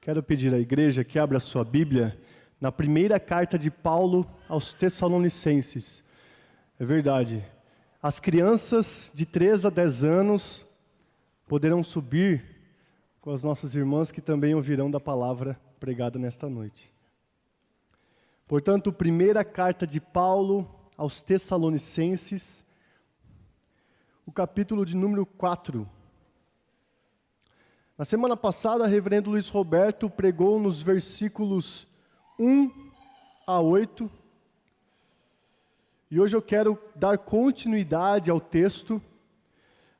Quero pedir à igreja que abra sua Bíblia na primeira carta de Paulo aos Tessalonicenses. É verdade, as crianças de 3 a 10 anos poderão subir com as nossas irmãs que também ouvirão da palavra pregada nesta noite. Portanto, primeira carta de Paulo aos Tessalonicenses, o capítulo de número 4. Na semana passada, o reverendo Luiz Roberto pregou nos versículos 1 a 8. E hoje eu quero dar continuidade ao texto,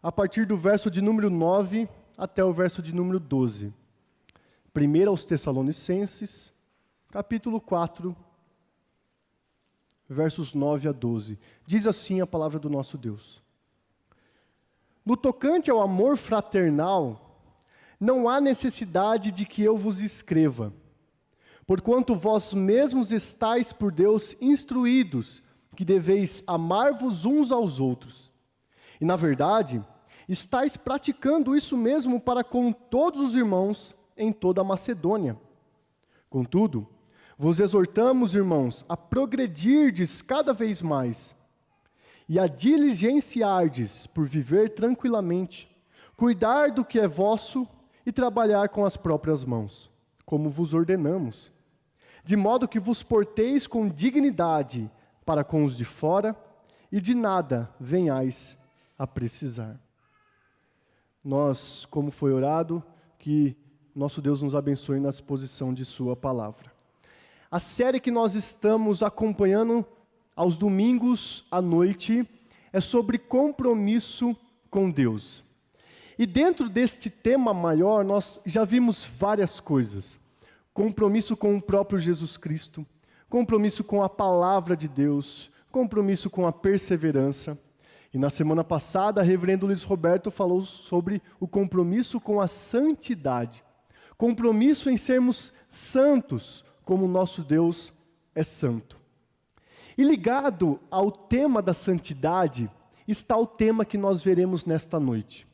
a partir do verso de número 9 até o verso de número 12. Primeiro aos Tessalonicenses, capítulo 4, versos 9 a 12. Diz assim a palavra do nosso Deus. No tocante ao amor fraternal, não há necessidade de que eu vos escreva, porquanto vós mesmos estáis por Deus instruídos, que deveis amar-vos uns aos outros. E, na verdade, estáis praticando isso mesmo para com todos os irmãos em toda a Macedônia. Contudo, vos exortamos, irmãos, a progredirdes cada vez mais, e a diligenciardes por viver tranquilamente, cuidar do que é vosso e trabalhar com as próprias mãos, como vos ordenamos, de modo que vos porteis com dignidade para com os de fora e de nada venhais a precisar. Nós, como foi orado, que nosso Deus nos abençoe na exposição de sua palavra. A série que nós estamos acompanhando aos domingos à noite é sobre compromisso com Deus. E dentro deste tema maior, nós já vimos várias coisas. Compromisso com o próprio Jesus Cristo, compromisso com a palavra de Deus, compromisso com a perseverança. E na semana passada, o reverendo Luiz Roberto falou sobre o compromisso com a santidade. Compromisso em sermos santos, como nosso Deus é santo. E ligado ao tema da santidade, está o tema que nós veremos nesta noite.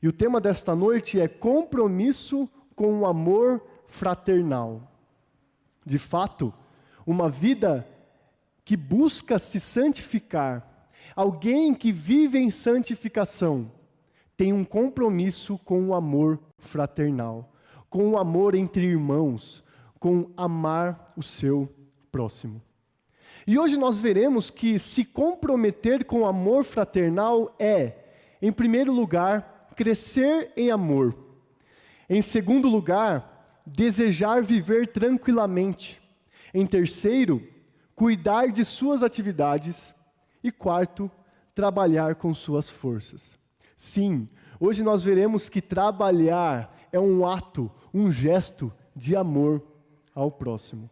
E o tema desta noite é compromisso com o amor fraternal. De fato, uma vida que busca se santificar, alguém que vive em santificação, tem um compromisso com o amor fraternal, com o amor entre irmãos, com amar o seu próximo. E hoje nós veremos que se comprometer com o amor fraternal é, em primeiro lugar, crescer em amor. Em segundo lugar, desejar viver tranquilamente. Em terceiro, cuidar de suas atividades. E quarto, trabalhar com suas forças. Sim, hoje nós veremos que trabalhar é um ato, um gesto de amor ao próximo.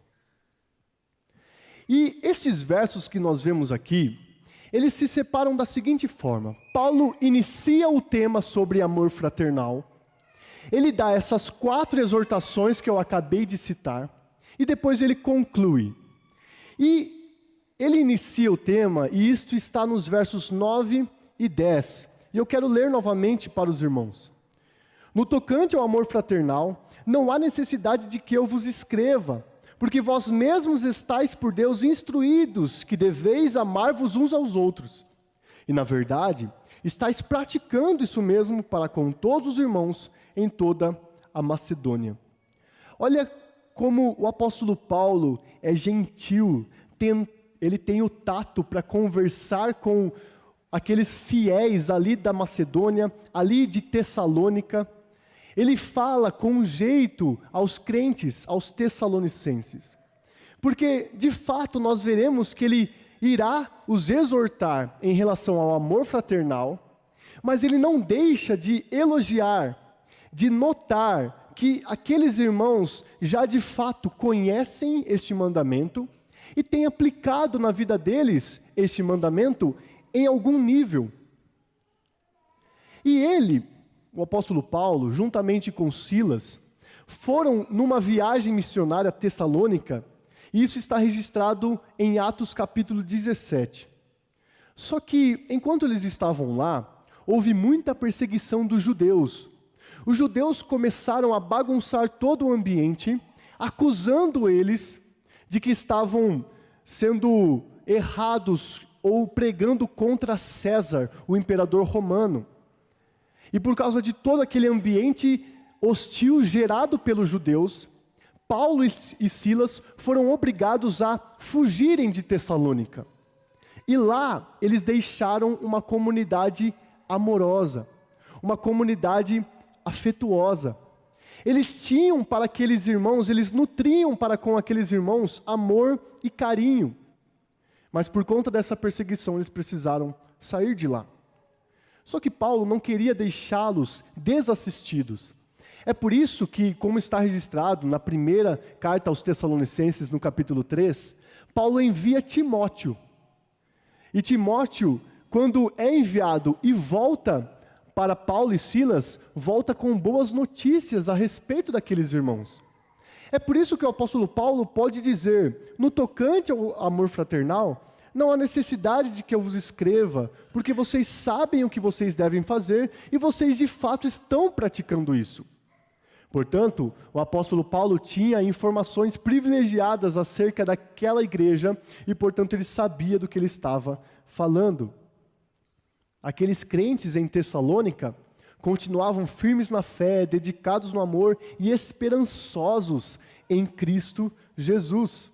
E estes versos que nós vemos aqui, eles se separam da seguinte forma. Paulo inicia o tema sobre amor fraternal. Ele dá essas 4 exortações que eu acabei de citar. E depois ele conclui. E ele inicia o tema, e isto está nos versos 9 e 10. E eu quero ler novamente para os irmãos. No tocante ao amor fraternal, não há necessidade de que eu vos escreva, porque vós mesmos estáis por Deus instruídos que deveis amar-vos uns aos outros. E, na verdade, estáis praticando isso mesmo para com todos os irmãos em toda a Macedônia. Olha como o apóstolo Paulo é gentil, ele tem o tato para conversar com aqueles fiéis ali da Macedônia, ali de Tessalônica. Ele fala com jeito aos crentes, aos tessalonicenses. Porque, de fato, nós veremos que ele irá os exortar em relação ao amor fraternal, mas ele não deixa de elogiar, de notar que aqueles irmãos já de fato conhecem este mandamento e têm aplicado na vida deles este mandamento em algum nível. E ele, o apóstolo Paulo, juntamente com Silas, foram numa viagem missionária a Tessalônica, e isso está registrado em Atos capítulo 17. Só que, enquanto eles estavam lá, houve muita perseguição dos judeus, Os judeus começaram a bagunçar todo o ambiente, acusando eles de que estavam sendo errados ou pregando contra César, o imperador romano. E por causa de todo aquele ambiente hostil gerado pelos judeus, Paulo e Silas foram obrigados a fugirem de Tessalônica. E lá eles deixaram uma comunidade amorosa, uma comunidade afetuosa. Eles tinham para aqueles irmãos, eles nutriam para com aqueles irmãos amor e carinho. Mas por conta dessa perseguição eles precisaram sair de lá. Só que Paulo não queria deixá-los desassistidos. É por isso que, como está registrado na primeira carta aos Tessalonicenses, no capítulo 3, Paulo envia Timóteo. E Timóteo, quando é enviado e volta para Paulo e Silas, volta com boas notícias a respeito daqueles irmãos. É por isso que o apóstolo Paulo pode dizer, no tocante ao amor fraternal, não há necessidade de que eu vos escreva, porque vocês sabem o que vocês devem fazer e vocês de fato estão praticando isso. Portanto, o apóstolo Paulo tinha informações privilegiadas acerca daquela igreja e, portanto, ele sabia do que ele estava falando. Aqueles crentes em Tessalônica continuavam firmes na fé, dedicados no amor e esperançosos em Cristo Jesus.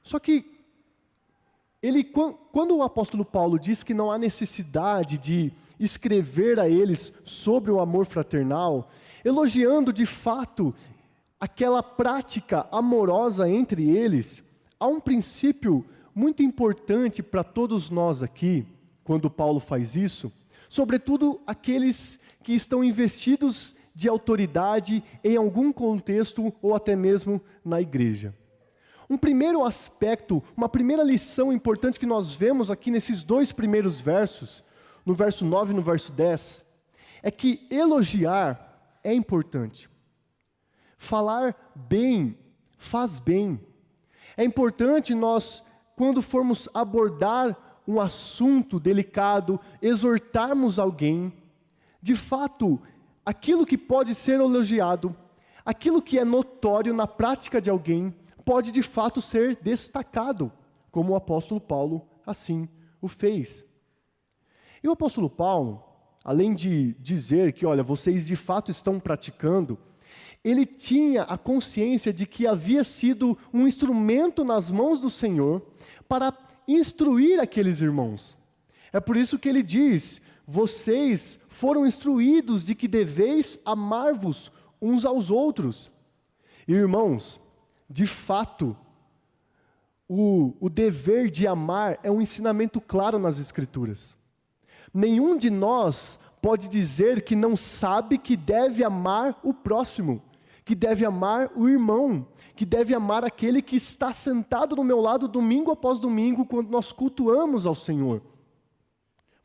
Só que, quando o apóstolo Paulo diz que não há necessidade de escrever a eles sobre o amor fraternal, elogiando de fato aquela prática amorosa entre eles, há um princípio muito importante para todos nós aqui, quando Paulo faz isso, sobretudo aqueles que estão investidos de autoridade em algum contexto ou até mesmo na igreja. Um primeiro aspecto, uma primeira lição importante que nós vemos aqui nesses dois primeiros versos, no verso 9 e no verso 10, é que elogiar é importante. Falar bem faz bem. É importante nós, quando formos abordar um assunto delicado, exortarmos alguém, de fato, aquilo que pode ser elogiado, aquilo que é notório na prática de alguém, pode de fato ser destacado, como o apóstolo Paulo assim o fez. E o apóstolo Paulo, além de dizer que, olha, vocês de fato estão praticando, ele tinha a consciência de que havia sido um instrumento nas mãos do Senhor para instruir aqueles irmãos. É por isso que ele diz, vocês foram instruídos de que deveis amar-vos uns aos outros. E, irmãos, de fato, o dever de amar é um ensinamento claro nas Escrituras. Nenhum de nós pode dizer que não sabe que deve amar o próximo, que deve amar o irmão, que deve amar aquele que está sentado do meu lado domingo após domingo, quando nós cultuamos ao Senhor.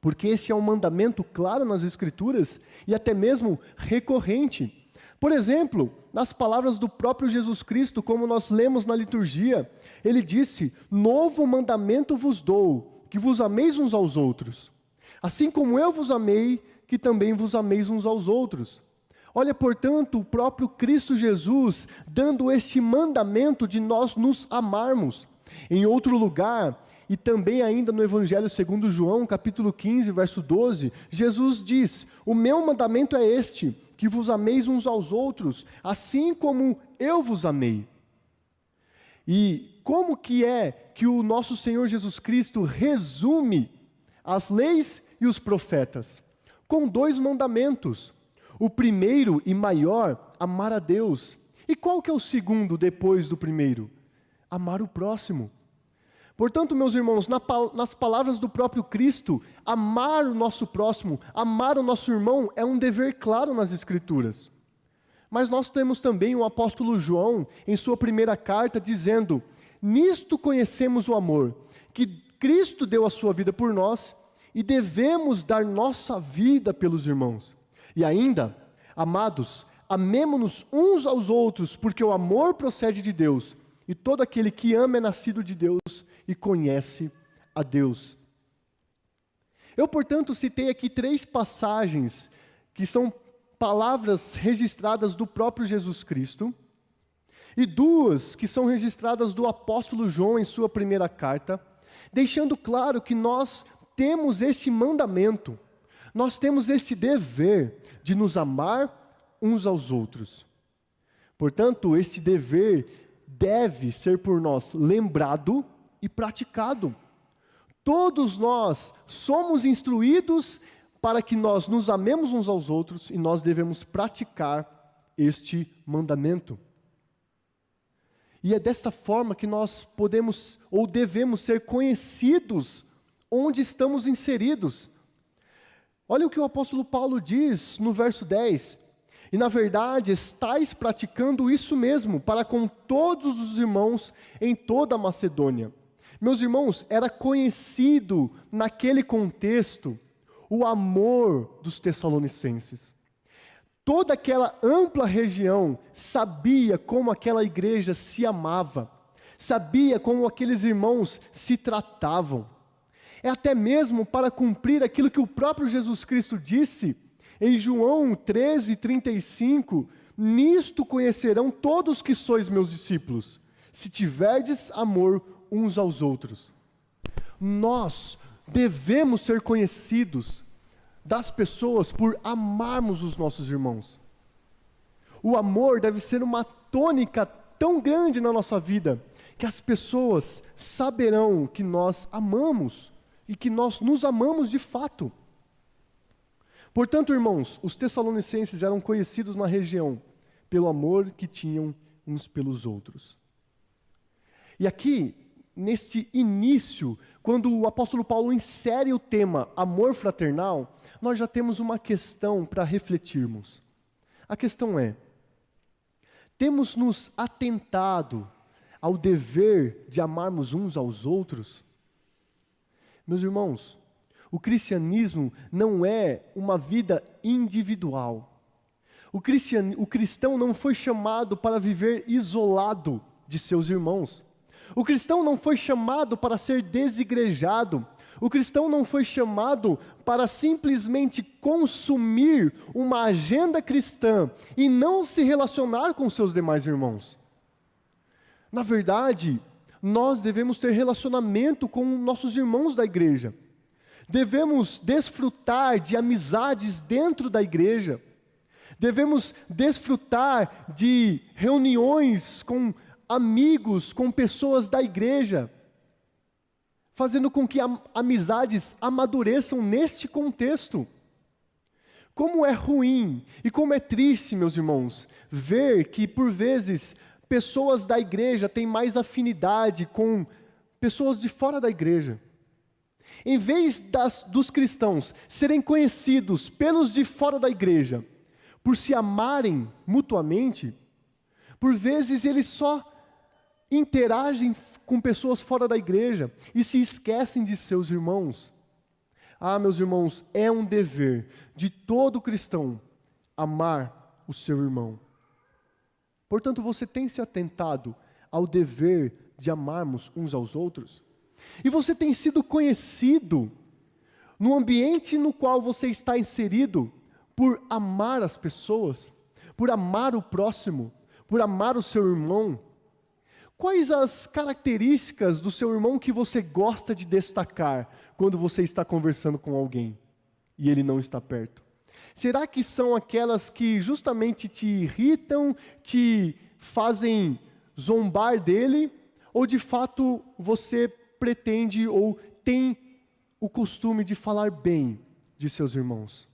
Porque esse é um mandamento claro nas Escrituras e até mesmo recorrente. Por exemplo, nas palavras do próprio Jesus Cristo, como nós lemos na liturgia, ele disse, novo mandamento vos dou, que vos ameis uns aos outros. Assim como eu vos amei, que também vos ameis uns aos outros. Olha, portanto, o próprio Cristo Jesus dando este mandamento de nós nos amarmos. Em outro lugar, e também ainda no Evangelho segundo João, capítulo 15, verso 12, Jesus diz, o meu mandamento é este, que vos ameis uns aos outros, assim como eu vos amei. E como que é que o nosso Senhor Jesus Cristo resume as leis e os profetas? Com dois mandamentos. O primeiro e maior, amar a Deus. E qual que é o segundo depois do primeiro? Amar o próximo. Portanto, meus irmãos, nas palavras do próprio Cristo, amar o nosso próximo, amar o nosso irmão é um dever claro nas Escrituras. Mas nós temos também o apóstolo João, em sua primeira carta, dizendo, nisto conhecemos o amor, que Cristo deu a sua vida por nós, e devemos dar nossa vida pelos irmãos. E ainda, amados, amemo-nos uns aos outros, porque o amor procede de Deus, e todo aquele que ama é nascido de Deus e conhece a Deus. Eu, portanto, citei aqui 3 passagens que são palavras registradas do próprio Jesus Cristo, e 2 que são registradas do apóstolo João em sua primeira carta, deixando claro que nós temos esse mandamento, nós temos esse dever de nos amar uns aos outros. Portanto, esse dever deve ser por nós lembrado e praticado. Todos nós somos instruídos para que nós nos amemos uns aos outros e nós devemos praticar este mandamento. E é desta forma que nós podemos ou devemos ser conhecidos onde estamos inseridos. Olha o que o apóstolo Paulo diz no verso 10. E na verdade estáis praticando isso mesmo para com todos os irmãos em toda a Macedônia. Meus irmãos, era conhecido naquele contexto o amor dos tessalonicenses. Toda aquela ampla região sabia como aquela igreja se amava, sabia como aqueles irmãos se tratavam. É até mesmo para cumprir aquilo que o próprio Jesus Cristo disse em João 13:35, nisto conhecerão todos que sois meus discípulos, se tiverdes amor uns aos outros. Nós devemos ser conhecidos das pessoas por amarmos os nossos irmãos. O amor deve ser uma tônica tão grande na nossa vida, que as pessoas saberão que nós amamos e que nós nos amamos de fato. Portanto, irmãos, os tessalonicenses eram conhecidos na região pelo amor que tinham uns pelos outros. E aqui, nesse início, quando o apóstolo Paulo insere o tema amor fraternal, nós já temos uma questão para refletirmos. A questão é: temos nos atentado ao dever de amarmos uns aos outros? Meus irmãos, o cristianismo não é uma vida individual. O cristão não foi chamado para viver isolado de seus irmãos. O cristão não foi chamado para ser desigrejado. O cristão não foi chamado para simplesmente consumir uma agenda cristã e não se relacionar com seus demais irmãos. Na verdade, nós devemos ter relacionamento com nossos irmãos da igreja. Devemos desfrutar de amizades dentro da igreja. Devemos desfrutar de reuniões com amigos, com pessoas da igreja, fazendo com que amizades amadureçam neste contexto. Como é ruim e como é triste, meus irmãos, ver que por vezes pessoas da igreja têm mais afinidade com pessoas de fora da igreja. Em vez dos cristãos serem conhecidos pelos de fora da igreja, por se amarem mutuamente, por vezes eles só interagem com pessoas fora da igreja e se esquecem de seus irmãos. Ah, meus irmãos, é um dever de todo cristão amar o seu irmão. Portanto, você tem se atentado ao dever de amarmos uns aos outros? E você tem sido conhecido no ambiente no qual você está inserido por amar as pessoas, por amar o próximo, por amar o seu irmão? Quais as características do seu irmão que você gosta de destacar quando você está conversando com alguém e ele não está perto? Será que são aquelas que justamente te irritam, te fazem zombar dele? Ou de fato você pretende ou tem o costume de falar bem de seus irmãos?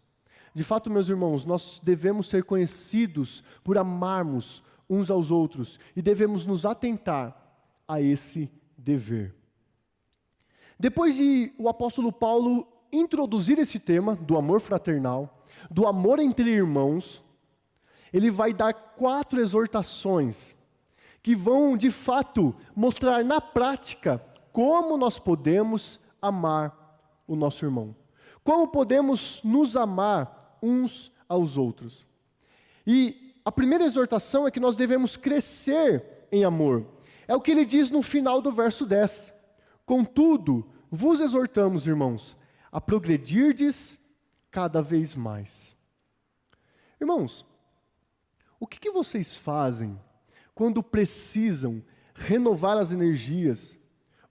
De fato, meus irmãos, nós devemos ser conhecidos por amarmos uns aos outros e devemos nos atentar a esse dever. Depois de o apóstolo Paulo introduzir esse tema do amor fraternal, do amor entre irmãos, ele vai dar 4 exortações que vão, de fato, mostrar na prática como nós podemos amar o nosso irmão. Como podemos nos amar uns aos outros. E a primeira exortação é que nós devemos crescer em amor. É o que ele diz no final do verso 10. Contudo, vos exortamos, irmãos, a progredirdes cada vez mais. Irmãos, o que vocês fazem quando precisam renovar as energias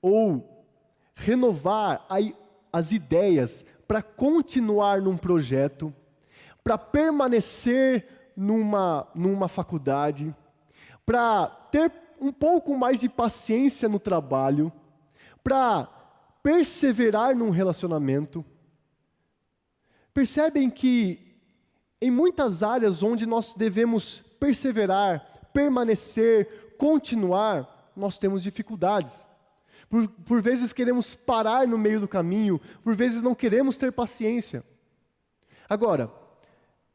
ou renovar as ideias para continuar num projeto, para permanecer numa faculdade, para ter um pouco mais de paciência no trabalho, para perseverar num relacionamento? Percebem que em muitas áreas onde nós devemos perseverar, permanecer, continuar, nós temos dificuldades. Por vezes queremos parar no meio do caminho, por vezes não queremos ter paciência. Agora,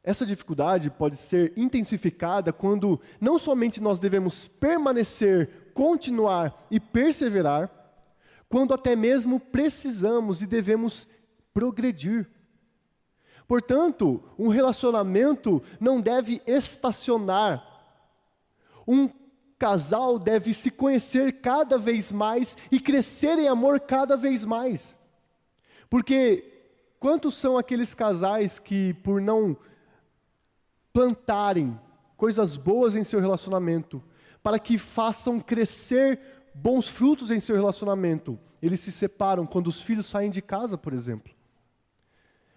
essa dificuldade pode ser intensificada quando não somente nós devemos permanecer, continuar e perseverar, quando até mesmo precisamos e devemos progredir. Portanto, um relacionamento não deve estacionar. Um casal deve se conhecer cada vez mais e crescer em amor cada vez mais. Porque quantos são aqueles casais que, por não plantarem coisas boas em seu relacionamento, para que façam crescer bons frutos em seu relacionamento, eles se separam quando os filhos saem de casa, por exemplo?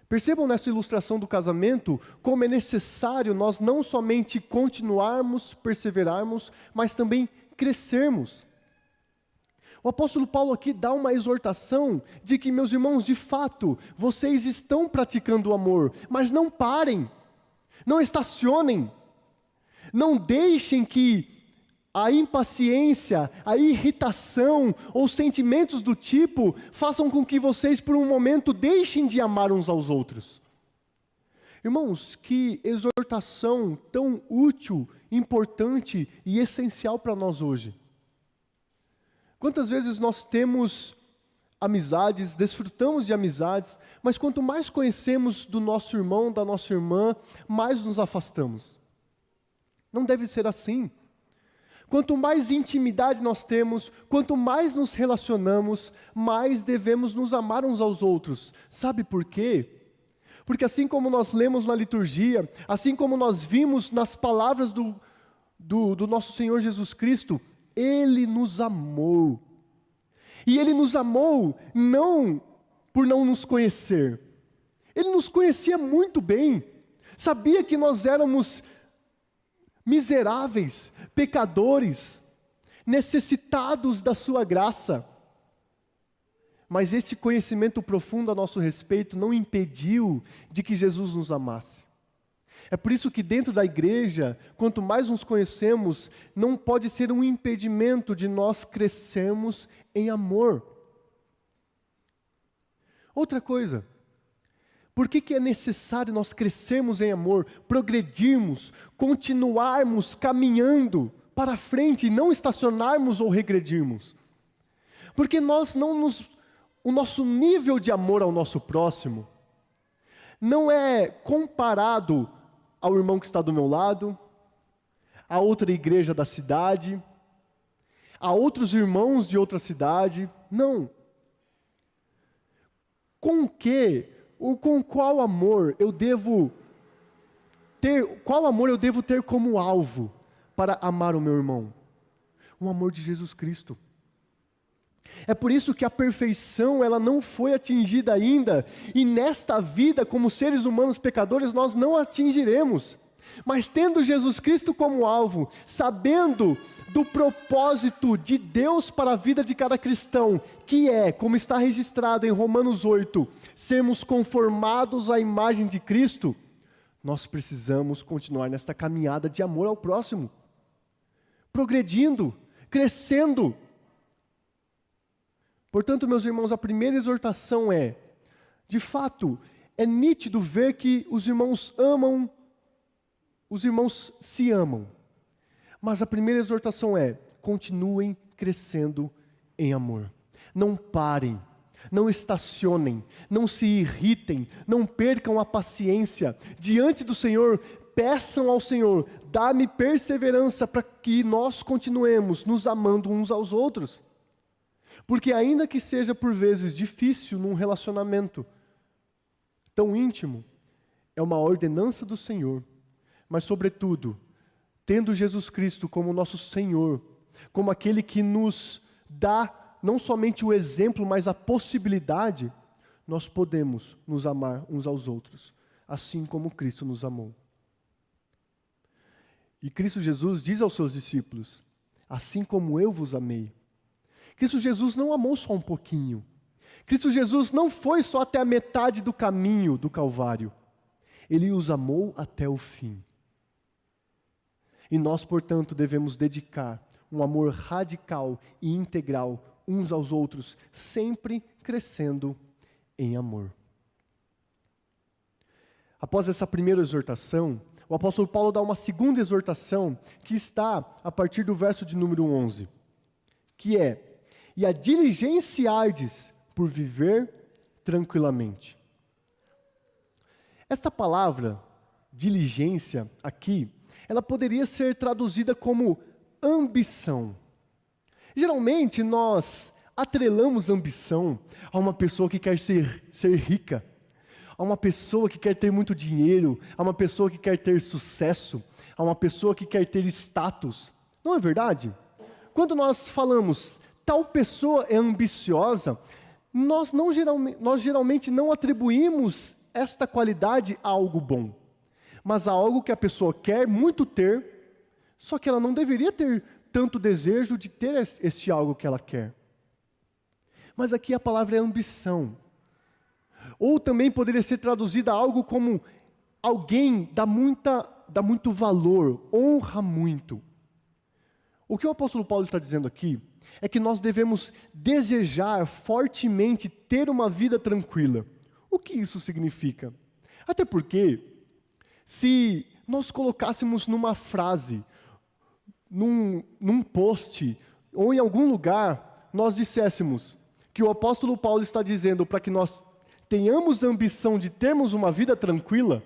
Percebam nessa ilustração do casamento como é necessário nós não somente continuarmos, perseverarmos, mas também crescermos. O apóstolo Paulo aqui dá uma exortação de que, meus irmãos, de fato, vocês estão praticando o amor, mas não parem, não estacionem, não deixem que a impaciência, a irritação ou sentimentos do tipo façam com que vocês por um momento deixem de amar uns aos outros. Irmãos, que exortação tão útil, importante e essencial para nós hoje. Quantas vezes nós temos amizades, desfrutamos de amizades, mas quanto mais conhecemos do nosso irmão, da nossa irmã, mais nos afastamos. Não deve ser assim. Quanto mais intimidade nós temos, quanto mais nos relacionamos, mais devemos nos amar uns aos outros. Sabe por quê? Porque assim como nós lemos na liturgia, assim como nós vimos nas palavras do nosso Senhor Jesus Cristo, Ele nos amou. E Ele nos amou não por não nos conhecer. Ele nos conhecia muito bem. Sabia que nós éramos miseráveis, pecadores, necessitados da sua graça. Mas este conhecimento profundo a nosso respeito não impediu de que Jesus nos amasse. É por isso que dentro da igreja, quanto mais nos conhecemos, não pode ser um impedimento de nós crescermos em amor. Outra coisa, por que é necessário nós crescermos em amor, progredirmos, continuarmos caminhando para frente e não estacionarmos ou regredirmos? Porque o nosso nível de amor ao nosso próximo não é comparado ao irmão que está do meu lado, a outra igreja da cidade, a outros irmãos de outra cidade, não. Com qual amor eu devo ter como alvo para amar o meu irmão? O amor de Jesus Cristo. É por isso que a perfeição ela não foi atingida ainda, e nesta vida, como seres humanos pecadores, nós não atingiremos. Mas tendo Jesus Cristo como alvo, sabendo do propósito de Deus para a vida de cada cristão, que é, como está registrado em Romanos 8, sermos conformados à imagem de Cristo, nós precisamos continuar nesta caminhada de amor ao próximo, progredindo, crescendo. Portanto, meus irmãos, a primeira exortação é, de fato, é nítido ver que os irmãos se amam. Mas a primeira exortação é, continuem crescendo em amor. Não parem, não estacionem, não se irritem, não percam a paciência. Diante do Senhor, peçam ao Senhor, dá-me perseverança para que nós continuemos nos amando uns aos outros. Porque ainda que seja por vezes difícil num relacionamento tão íntimo, é uma ordenança do Senhor mas sobretudo, tendo Jesus Cristo como nosso Senhor, como aquele que nos dá não somente o exemplo, mas a possibilidade, nós podemos nos amar uns aos outros, assim como Cristo nos amou. E Cristo Jesus diz aos seus discípulos, assim como eu vos amei. Cristo Jesus não amou só um pouquinho. Cristo Jesus não foi só até a metade do caminho do Calvário. Ele os amou até o fim. E nós, portanto, devemos dedicar um amor radical e integral uns aos outros, sempre crescendo em amor. Após essa primeira exortação, o apóstolo Paulo dá uma segunda exortação, que está a partir do verso de número 11, que é: e a diligenciardes por viver tranquilamente. Esta palavra, diligência, aqui, ela poderia ser traduzida como ambição. Geralmente nós atrelamos ambição a uma pessoa que quer ser rica, a uma pessoa que quer ter muito dinheiro, a uma pessoa que quer ter sucesso, a uma pessoa que quer ter status. Não é verdade? Quando nós falamos, tal pessoa é ambiciosa, nós geralmente não atribuímos esta qualidade a algo bom, mas a algo que a pessoa quer muito ter, só que ela não deveria ter tanto desejo de ter este algo que ela quer. Mas aqui a palavra é ambição. Ou também poderia ser traduzida algo como alguém dá muito valor, honra muito. O que o apóstolo Paulo está dizendo aqui é que nós devemos desejar fortemente ter uma vida tranquila. O que isso significa? Até porque, se nós colocássemos numa frase, num post, ou em algum lugar, nós disséssemos que o apóstolo Paulo está dizendo para que nós tenhamos a ambição de termos uma vida tranquila,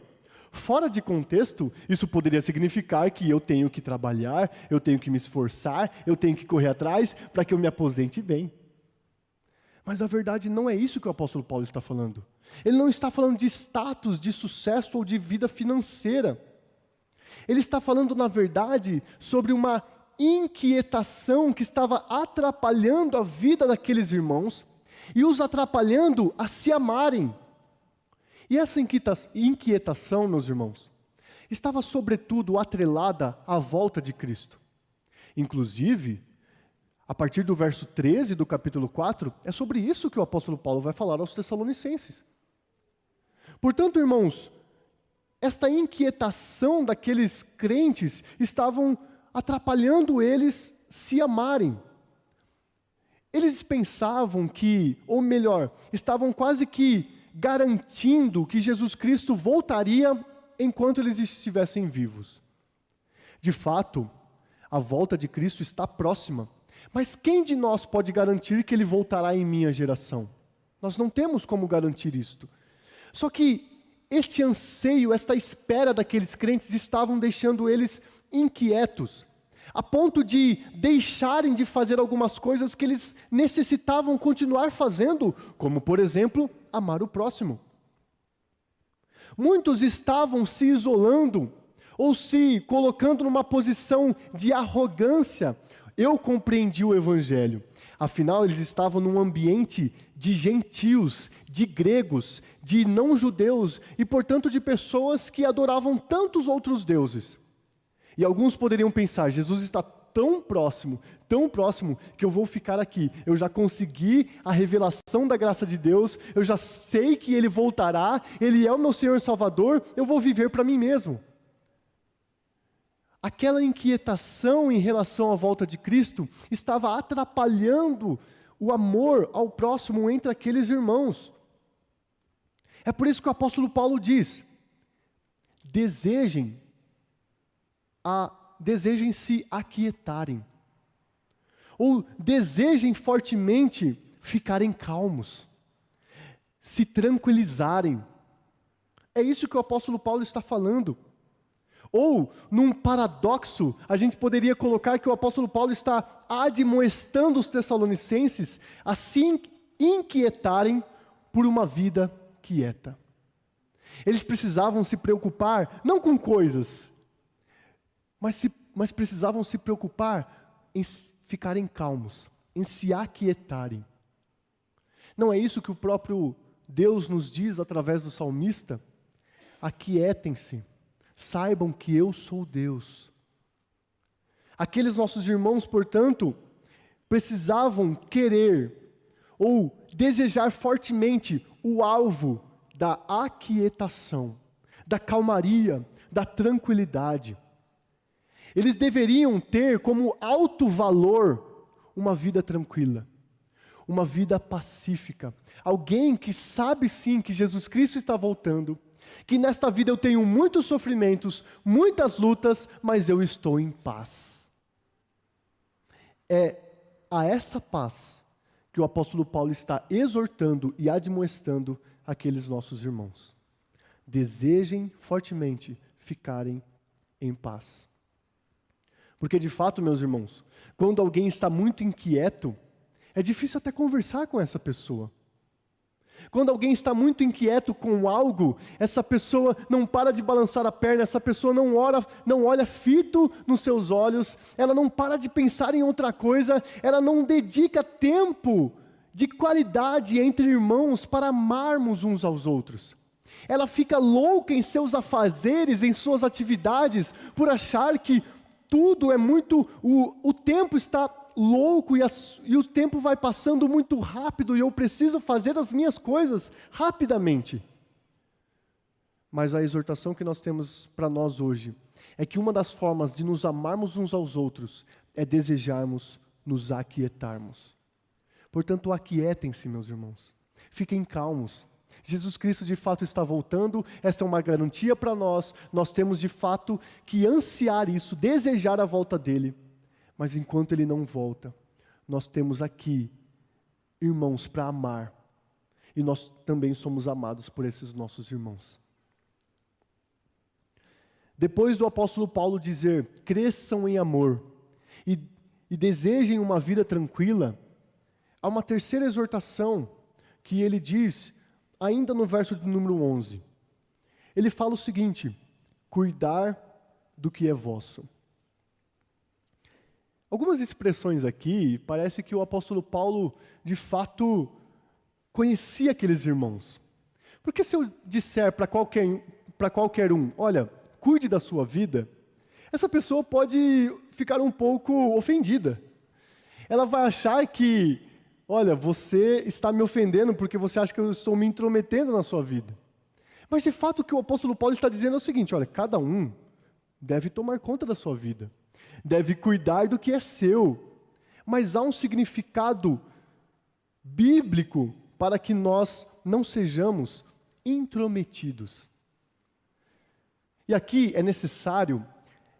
fora de contexto, isso poderia significar que eu tenho que trabalhar, eu tenho que me esforçar, eu tenho que correr atrás para que eu me aposente bem. Mas a verdade não é isso que o apóstolo Paulo está falando. Ele não está falando de status, de sucesso ou de vida financeira. Ele está falando, na verdade, sobre uma inquietação que estava atrapalhando a vida daqueles irmãos e os atrapalhando a se amarem. E essa inquietação, meus irmãos, estava sobretudo atrelada à volta de Cristo. Inclusive, a partir do verso 13 do capítulo 4, é sobre isso que o apóstolo Paulo vai falar aos Tessalonicenses. Portanto, irmãos, esta inquietação daqueles crentes estavam atrapalhando eles se amarem. Eles pensavam que, ou melhor, estavam quase que garantindo que Jesus Cristo voltaria enquanto eles estivessem vivos. De fato, a volta de Cristo está próxima. Mas quem de nós pode garantir que Ele voltará em minha geração? Nós não temos como garantir isto. Só que este anseio, esta espera daqueles crentes estavam deixando eles inquietos, a ponto de deixarem de fazer algumas coisas que eles necessitavam continuar fazendo, como, por exemplo, amar o próximo. Muitos estavam se isolando, ou se colocando numa posição de arrogância. Eu compreendi o Evangelho. Afinal, eles estavam num ambiente de gentios, de gregos, de não-judeus e, portanto, de pessoas que adoravam tantos outros deuses. E alguns poderiam pensar, Jesus está tão próximo, que eu vou ficar aqui. Eu já consegui a revelação da graça de Deus, eu já sei que Ele voltará, Ele é o meu Senhor e Salvador, eu vou viver para mim mesmo. Aquela inquietação em relação à volta de Cristo estava atrapalhando o amor ao próximo entre aqueles irmãos. É por isso que o apóstolo Paulo diz: desejem se aquietarem, ou desejem fortemente ficarem calmos, se tranquilizarem. É isso que o apóstolo Paulo está falando. Ou, num paradoxo, a gente poderia colocar que o apóstolo Paulo está admoestando os tessalonicenses a se inquietarem por uma vida quieta. Eles precisavam se preocupar não com coisas, mas precisavam se preocupar em ficarem calmos, em se aquietarem. Não é isso que o próprio Deus nos diz através do salmista? Aquietem-se, saibam que eu sou Deus. Aqueles nossos irmãos, portanto, precisavam querer ou desejar fortemente o alvo da aquietação, da calmaria, da tranquilidade. Eles deveriam ter como alto valor uma vida tranquila, uma vida pacífica. Alguém que sabe sim que Jesus Cristo está voltando, que nesta vida eu tenho muitos sofrimentos, muitas lutas, mas eu estou em paz. É a essa paz que o apóstolo Paulo está exortando e admoestando aqueles nossos irmãos. Desejem fortemente ficarem em paz. Porque de fato, meus irmãos, quando alguém está muito inquieto, é difícil até conversar com essa pessoa. Quando alguém está muito inquieto com algo, essa pessoa não para de balançar a perna, essa pessoa não olha fito nos seus olhos, ela não para de pensar em outra coisa, ela não dedica tempo de qualidade entre irmãos para amarmos uns aos outros. Ela fica louca em seus afazeres, em suas atividades, por achar que tudo é muito, o tempo está louco e o tempo vai passando muito rápido e eu preciso fazer as minhas coisas rapidamente. Mas a exortação que nós temos para nós hoje é que uma das formas de nos amarmos uns aos outros é desejarmos nos aquietarmos. Portanto, aquietem-se, meus irmãos. Fiquem calmos. Jesus Cristo de fato está voltando, esta é uma garantia para nós temos de fato que ansiar isso, desejar a volta dele. Mas enquanto ele não volta, nós temos aqui irmãos para amar. E nós também somos amados por esses nossos irmãos. Depois do apóstolo Paulo dizer, cresçam em amor e desejem uma vida tranquila, há uma terceira exortação que ele diz, ainda no verso de número 11. Ele fala o seguinte, cuidar do que é vosso. Algumas expressões aqui, parece que o apóstolo Paulo, de fato, conhecia aqueles irmãos. Porque se eu disser para qualquer um, olha, cuide da sua vida, essa pessoa pode ficar um pouco ofendida. Ela vai achar que, olha, você está me ofendendo porque você acha que eu estou me intrometendo na sua vida. Mas, de fato, o que o apóstolo Paulo está dizendo é o seguinte, olha, cada um deve tomar conta da sua vida. Deve cuidar do que é seu, mas há um significado bíblico para que nós não sejamos intrometidos. E aqui é necessário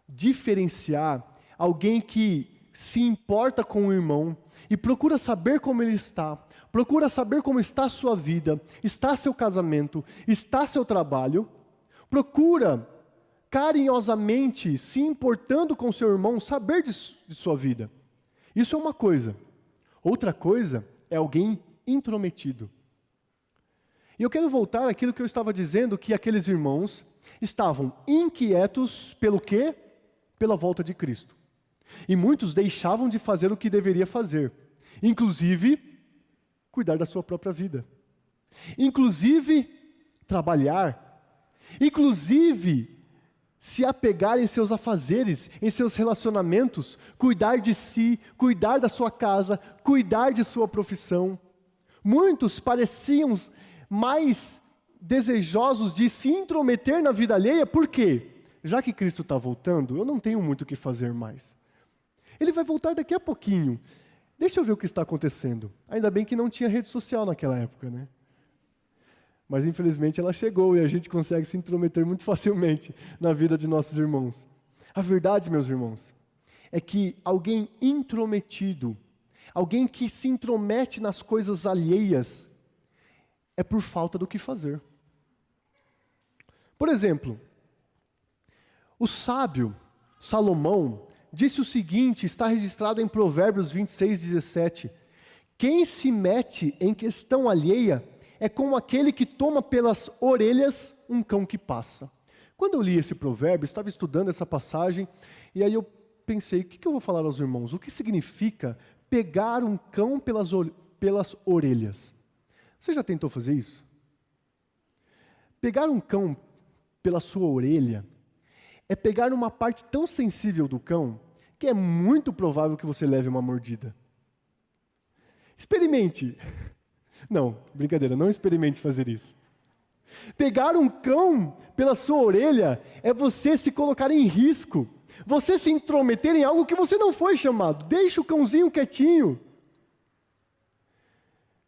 diferenciar alguém que se importa com o irmão e procura saber como ele está, procura saber como está a sua vida, está seu casamento, está seu trabalho, procura carinhosamente, se importando com seu irmão, saber de sua vida. Isso é uma coisa. Outra coisa é alguém intrometido. E eu quero voltar àquilo que eu estava dizendo, que aqueles irmãos estavam inquietos pelo quê? Pela volta de Cristo. E muitos deixavam de fazer o que deveria fazer. Inclusive, cuidar da sua própria vida. Inclusive, trabalhar. Inclusive, se apegar em seus afazeres, em seus relacionamentos, cuidar de si, cuidar da sua casa, cuidar de sua profissão. Muitos pareciam mais desejosos de se intrometer na vida alheia, por quê? Já que Cristo está voltando, eu não tenho muito o que fazer mais. Ele vai voltar daqui a pouquinho. Deixa eu ver o que está acontecendo. Ainda bem que não tinha rede social naquela época, né? Mas infelizmente ela chegou e a gente consegue se intrometer muito facilmente na vida de nossos irmãos. A verdade, meus irmãos, é que alguém intrometido, alguém que se intromete nas coisas alheias, é por falta do que fazer. Por exemplo, o sábio Salomão disse o seguinte, está registrado em Provérbios 26:17, quem se mete em questão alheia é como aquele que toma pelas orelhas um cão que passa. Quando eu li esse provérbio, estava estudando essa passagem, E aí eu pensei, o que eu vou falar aos irmãos? O que significa pegar um cão pelas orelhas? Você já tentou fazer isso? Pegar um cão pela sua orelha é pegar uma parte tão sensível do cão que é muito provável que você leve uma mordida. Experimente. Não, brincadeira, não experimente fazer isso. Pegar um cão pela sua orelha é você se colocar em risco. Você se intrometer em algo que você não foi chamado. Deixa o cãozinho quietinho.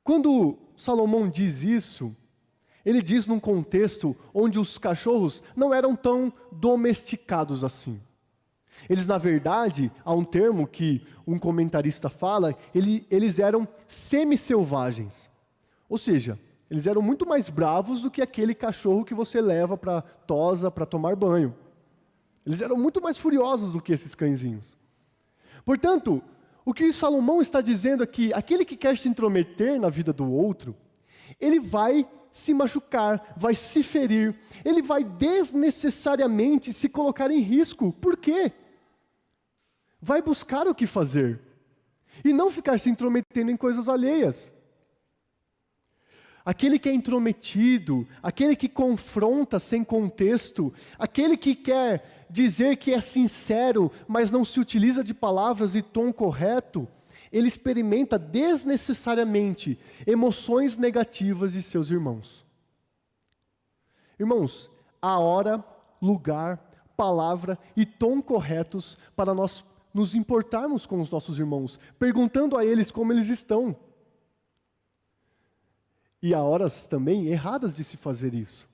Quando Salomão diz isso, ele diz num contexto onde os cachorros não eram tão domesticados assim. Eles, na verdade, há um termo que um comentarista fala, eles eram semi-selvagens. Ou seja, eles eram muito mais bravos do que aquele cachorro que você leva para tosa, para tomar banho. Eles eram muito mais furiosos do que esses cãezinhos. Portanto, o que Salomão está dizendo é que aquele que quer se intrometer na vida do outro, ele vai se machucar, vai se ferir, ele vai desnecessariamente se colocar em risco. Por quê? Vai buscar o que fazer e não ficar se intrometendo em coisas alheias. Aquele que é intrometido, aquele que confronta sem contexto, aquele que quer dizer que é sincero, mas não se utiliza de palavras e tom correto, ele experimenta desnecessariamente emoções negativas de seus irmãos. Irmãos, há hora, lugar, palavra e tom corretos para nós nos importarmos com os nossos irmãos, perguntando a eles como eles estão. E há horas também erradas de se fazer isso.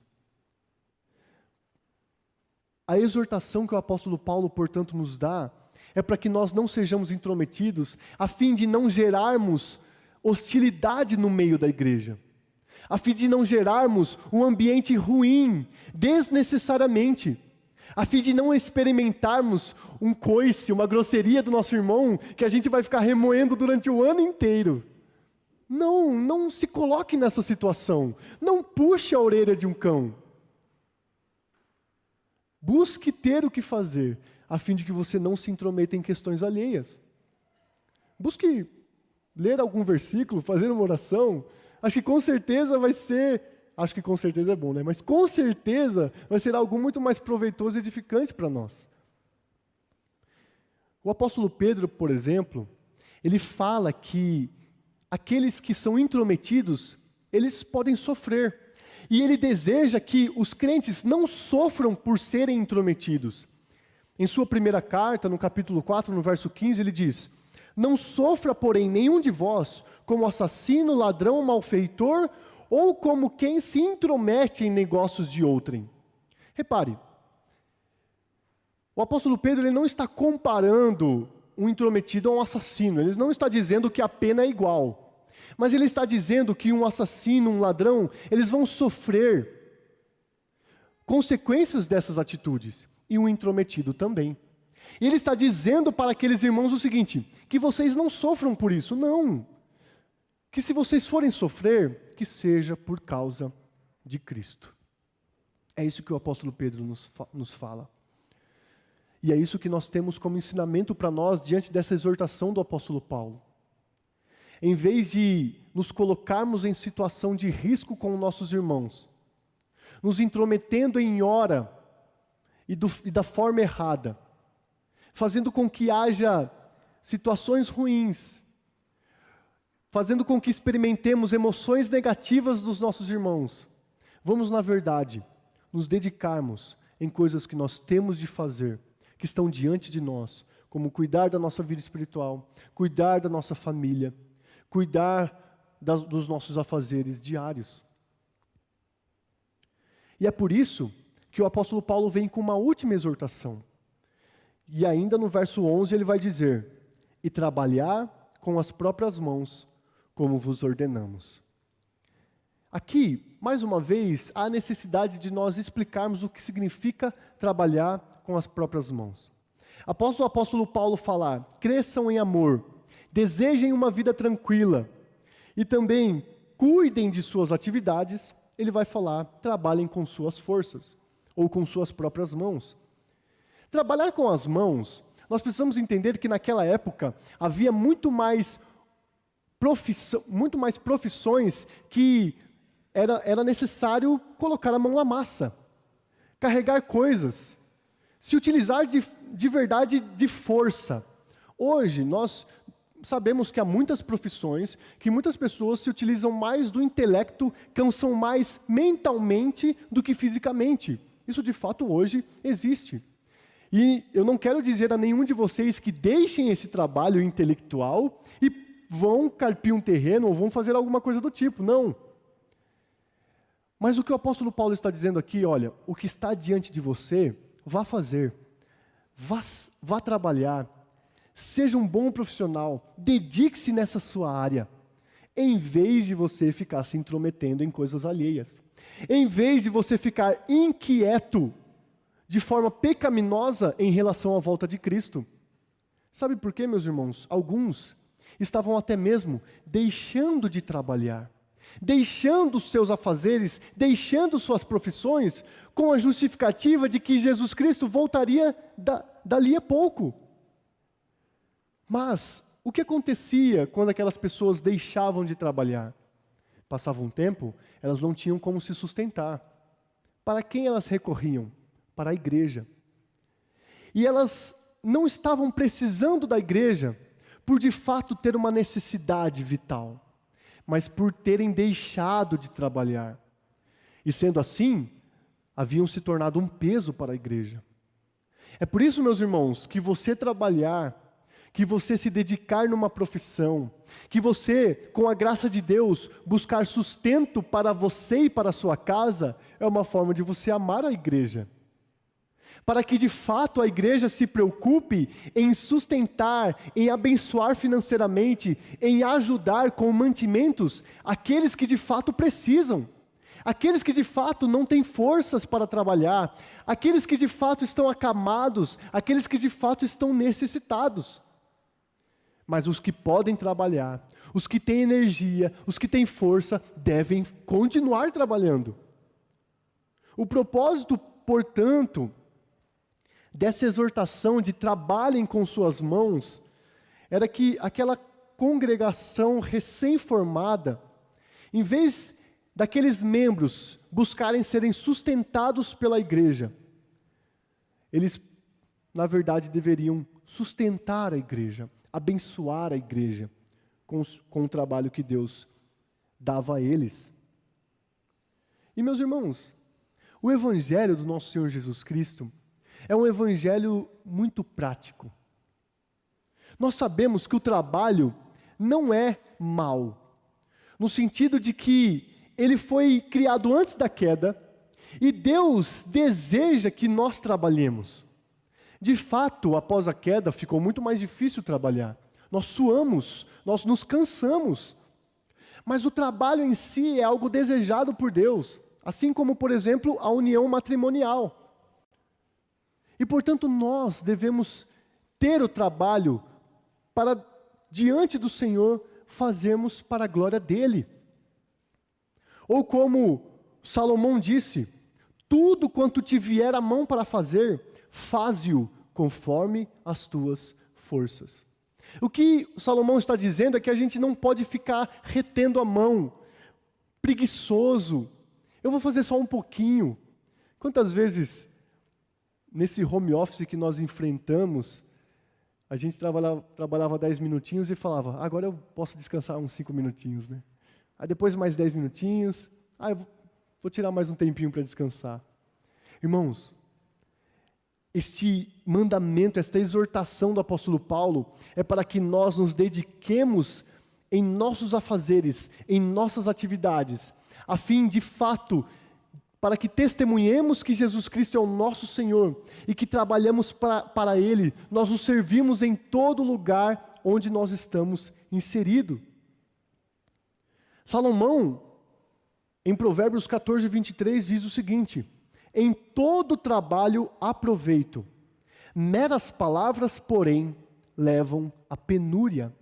A exortação que o apóstolo Paulo, portanto, nos dá é para que nós não sejamos intrometidos, a fim de não gerarmos hostilidade no meio da igreja, a fim de não gerarmos um ambiente ruim, desnecessariamente, a fim de não experimentarmos um coice, uma grosseria do nosso irmão, que a gente vai ficar remoendo durante o ano inteiro. Não se coloque nessa situação. Não puxe a orelha de um cão. Busque ter o que fazer, a fim de que você não se intrometa em questões alheias. Busque ler algum versículo, fazer uma oração. Acho que com certeza é bom, né? Mas com certeza vai ser algo muito mais proveitoso e edificante para nós. O apóstolo Pedro, por exemplo, ele fala que aqueles que são intrometidos, eles podem sofrer. E ele deseja que os crentes não sofram por serem intrometidos. Em sua primeira carta, no capítulo 4, no verso 15, ele diz: não sofra, porém, nenhum de vós como assassino, ladrão, malfeitor, ou como quem se intromete em negócios de outrem. Repare, o apóstolo Pedro ele não está comparando um intrometido a um assassino, ele não está dizendo que a pena é igual. Mas ele está dizendo que um assassino, um ladrão, eles vão sofrer consequências dessas atitudes. E um intrometido também. E ele está dizendo para aqueles irmãos o seguinte, que vocês não sofram por isso, não. Que se vocês forem sofrer, que seja por causa de Cristo. É isso que o apóstolo Pedro nos fala. E é isso que nós temos como ensinamento para nós diante dessa exortação do apóstolo Paulo. Em vez de nos colocarmos em situação de risco com nossos irmãos, nos intrometendo em hora e da forma errada, fazendo com que haja situações ruins, fazendo com que experimentemos emoções negativas dos nossos irmãos, vamos, na verdade, nos dedicarmos em coisas que nós temos de fazer, que estão diante de nós, como cuidar da nossa vida espiritual, cuidar da nossa família, cuidar dos nossos afazeres diários. E é por isso que o apóstolo Paulo vem com uma última exortação. E ainda no verso 11 ele vai dizer: e trabalhar com as próprias mãos, como vos ordenamos. Aqui, mais uma vez, há a necessidade de nós explicarmos o que significa trabalhar com as próprias mãos. Após o apóstolo Paulo falar, cresçam em amor, desejem uma vida tranquila e também cuidem de suas atividades, ele vai falar, trabalhem com suas forças ou com suas próprias mãos. Trabalhar com as mãos, nós precisamos entender que naquela época havia muito mais profissões que era necessário colocar a mão na massa, carregar coisas, se utilizar de verdade de força. Hoje, nós sabemos que há muitas profissões, que muitas pessoas se utilizam mais do intelecto, cansam mais mentalmente do que fisicamente. Isso, de fato, hoje existe. E eu não quero dizer a nenhum de vocês que deixem esse trabalho intelectual e vão carpir um terreno ou vão fazer alguma coisa do tipo. Não. Mas o que o apóstolo Paulo está dizendo aqui, olha, o que está diante de você, vá fazer, vá trabalhar, seja um bom profissional, dedique-se nessa sua área, em vez de você ficar se intrometendo em coisas alheias, em vez de você ficar inquieto de forma pecaminosa em relação à volta de Cristo. Sabe por quê, meus irmãos? Alguns estavam até mesmo deixando de trabalhar, deixando os seus afazeres, deixando suas profissões, com a justificativa de que Jesus Cristo voltaria dali a pouco. Mas o que acontecia quando aquelas pessoas deixavam de trabalhar? Passava um tempo, elas não tinham como se sustentar. Para quem elas recorriam? Para a igreja. E elas não estavam precisando da igreja por de fato ter uma necessidade vital, mas por terem deixado de trabalhar. E sendo assim, haviam se tornado um peso para a igreja. É por isso, meus irmãos, que você trabalhar, que você se dedicar numa profissão, que você, com a graça de Deus, buscar sustento para você e para a sua casa, é uma forma de você amar a igreja. Para que de fato a igreja se preocupe em sustentar, em abençoar financeiramente, em ajudar com mantimentos aqueles que de fato precisam, aqueles que de fato não têm forças para trabalhar, aqueles que de fato estão acamados, aqueles que de fato estão necessitados. Mas os que podem trabalhar, os que têm energia, os que têm força, devem continuar trabalhando. O propósito, portanto, dessa exortação de trabalhem com suas mãos, era que aquela congregação recém-formada, em vez daqueles membros buscarem serem sustentados pela igreja, eles, na verdade, deveriam sustentar a igreja, abençoar a igreja com o trabalho que Deus dava a eles. E, meus irmãos, o evangelho do nosso Senhor Jesus Cristo é um evangelho muito prático. Nós sabemos que o trabalho não é mau, no sentido de que ele foi criado antes da queda e Deus deseja que nós trabalhemos. De fato, após a queda, ficou muito mais difícil trabalhar. Nós suamos, nós nos cansamos. Mas o trabalho em si é algo desejado por Deus, assim como, por exemplo, a união matrimonial. E, portanto, nós devemos ter o trabalho para, diante do Senhor, fazermos para a glória dEle. Ou como Salomão disse, tudo quanto te vier a mão para fazer, faze-o conforme as tuas forças. O que Salomão está dizendo é que a gente não pode ficar retendo a mão, preguiçoso. Eu vou fazer só um pouquinho. Quantas vezes, nesse home office que nós enfrentamos, a gente trabalhava 10 minutinhos e falava, agora eu posso descansar uns 5 minutinhos, né? Aí depois mais 10 minutinhos, eu vou tirar mais um tempinho para descansar. Irmãos, este mandamento, esta exortação do apóstolo Paulo é para que nós nos dediquemos em nossos afazeres, em nossas atividades, a fim de fato, para que testemunhemos que Jesus Cristo é o nosso Senhor e que trabalhamos para Ele, nós o servimos em todo lugar onde nós estamos inseridos. Salomão, em Provérbios 14, 23, diz o seguinte, em todo trabalho há proveito, meras palavras, porém, levam à penúria.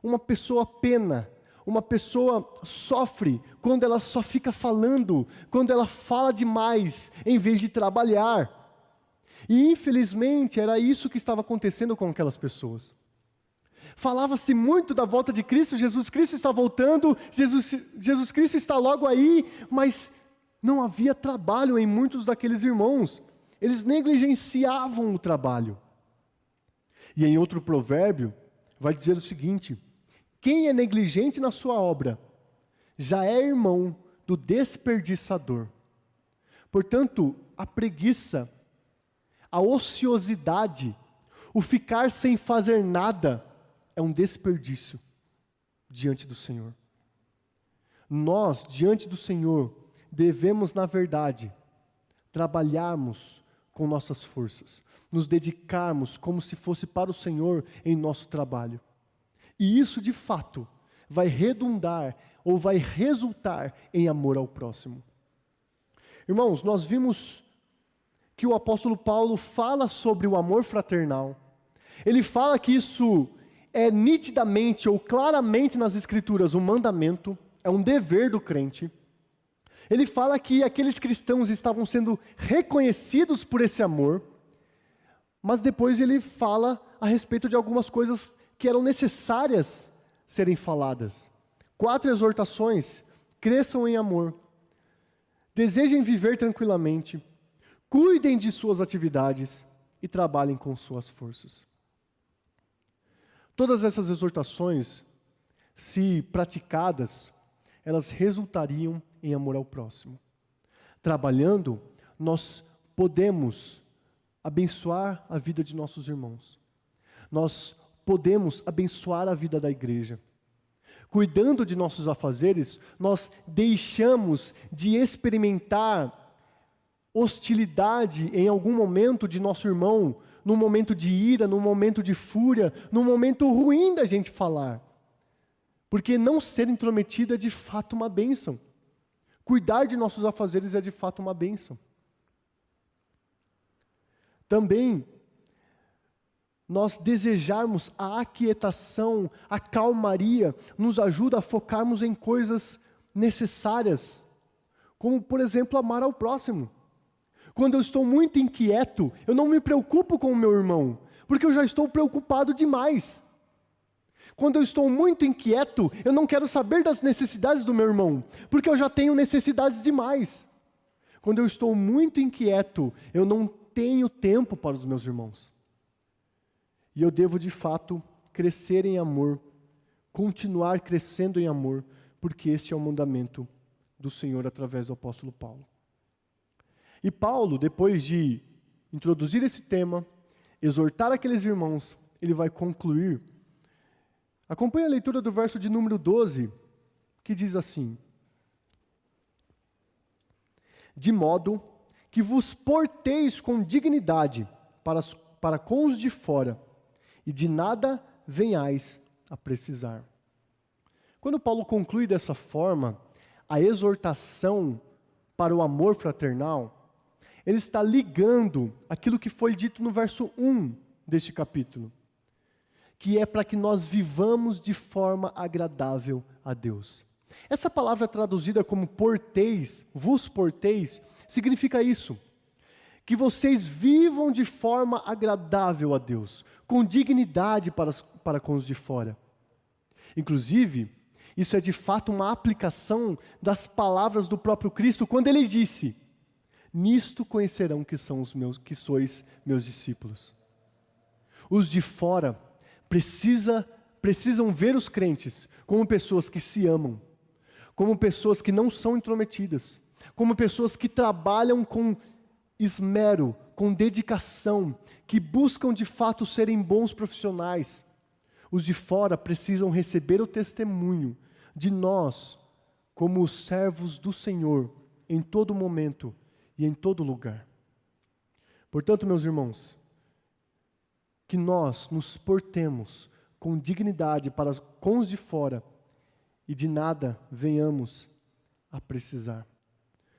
Uma pessoa pena, uma pessoa sofre quando ela só fica falando, quando ela fala demais, em vez de trabalhar. E infelizmente era isso que estava acontecendo com aquelas pessoas. Falava-se muito da volta de Cristo, Jesus Cristo está voltando, Jesus Cristo está logo aí, mas não havia trabalho em muitos daqueles irmãos. Eles negligenciavam o trabalho. E em outro provérbio, vai dizer o seguinte: quem é negligente na sua obra, já é irmão do desperdiçador. Portanto, a preguiça, a ociosidade, o ficar sem fazer nada, é um desperdício diante do Senhor. Nós, diante do Senhor, devemos, na verdade, trabalharmos com nossas forças, nos dedicarmos como se fosse para o Senhor em nosso trabalho. E isso, de fato, vai redundar ou vai resultar em amor ao próximo. Irmãos, nós vimos que o apóstolo Paulo fala sobre o amor fraternal. Ele fala que isso é nitidamente ou claramente nas Escrituras um mandamento, é um dever do crente. Ele fala que aqueles cristãos estavam sendo reconhecidos por esse amor, mas depois ele fala a respeito de algumas coisas que eram necessárias serem faladas. 4 exortações: cresçam em amor, desejem viver tranquilamente, cuidem de suas atividades e trabalhem com suas forças. Todas essas exortações, se praticadas, elas resultariam em amor ao próximo. Trabalhando, nós podemos abençoar a vida de nossos irmãos. Nós podemos abençoar a vida da igreja. Cuidando de nossos afazeres, nós deixamos de experimentar hostilidade em algum momento de nosso irmão, num momento de ira, num momento de fúria, num momento ruim da gente falar. Porque não ser intrometido é de fato uma bênção. Cuidar de nossos afazeres é de fato uma bênção. Também, nós desejarmos a aquietação, a calmaria, nos ajuda a focarmos em coisas necessárias, como, por exemplo, amar ao próximo. Quando eu estou muito inquieto, eu não me preocupo com o meu irmão, porque eu já estou preocupado demais. Quando eu estou muito inquieto, eu não quero saber das necessidades do meu irmão, porque eu já tenho necessidades demais. Quando eu estou muito inquieto, eu não tenho tempo para os meus irmãos. E eu devo, de fato, crescer em amor, continuar crescendo em amor, porque este é o mandamento do Senhor através do apóstolo Paulo. E Paulo, depois de introduzir esse tema, exortar aqueles irmãos, ele vai concluir. Acompanhe a leitura do verso de número 12, que diz assim: de modo que vos porteis com dignidade para com os de fora, e de nada venhais a precisar. Quando Paulo conclui dessa forma a exortação para o amor fraternal, ele está ligando aquilo que foi dito no verso 1 deste capítulo, que é para que nós vivamos de forma agradável a Deus. Essa palavra traduzida como porteis, vos porteis, significa isso, que vocês vivam de forma agradável a Deus, com dignidade para com os de fora. Inclusive, isso é de fato uma aplicação das palavras do próprio Cristo, quando ele disse: nisto conhecerão que sois meus discípulos. Os de fora precisam ver os crentes como pessoas que se amam, como pessoas que não são intrometidas, como pessoas que trabalham com esmero, com dedicação, que buscam de fato serem bons profissionais. Os de fora precisam receber o testemunho de nós, como os servos do Senhor, em todo momento e em todo lugar. Portanto, meus irmãos, que nós nos portemos com dignidade para com os de fora e de nada venhamos a precisar.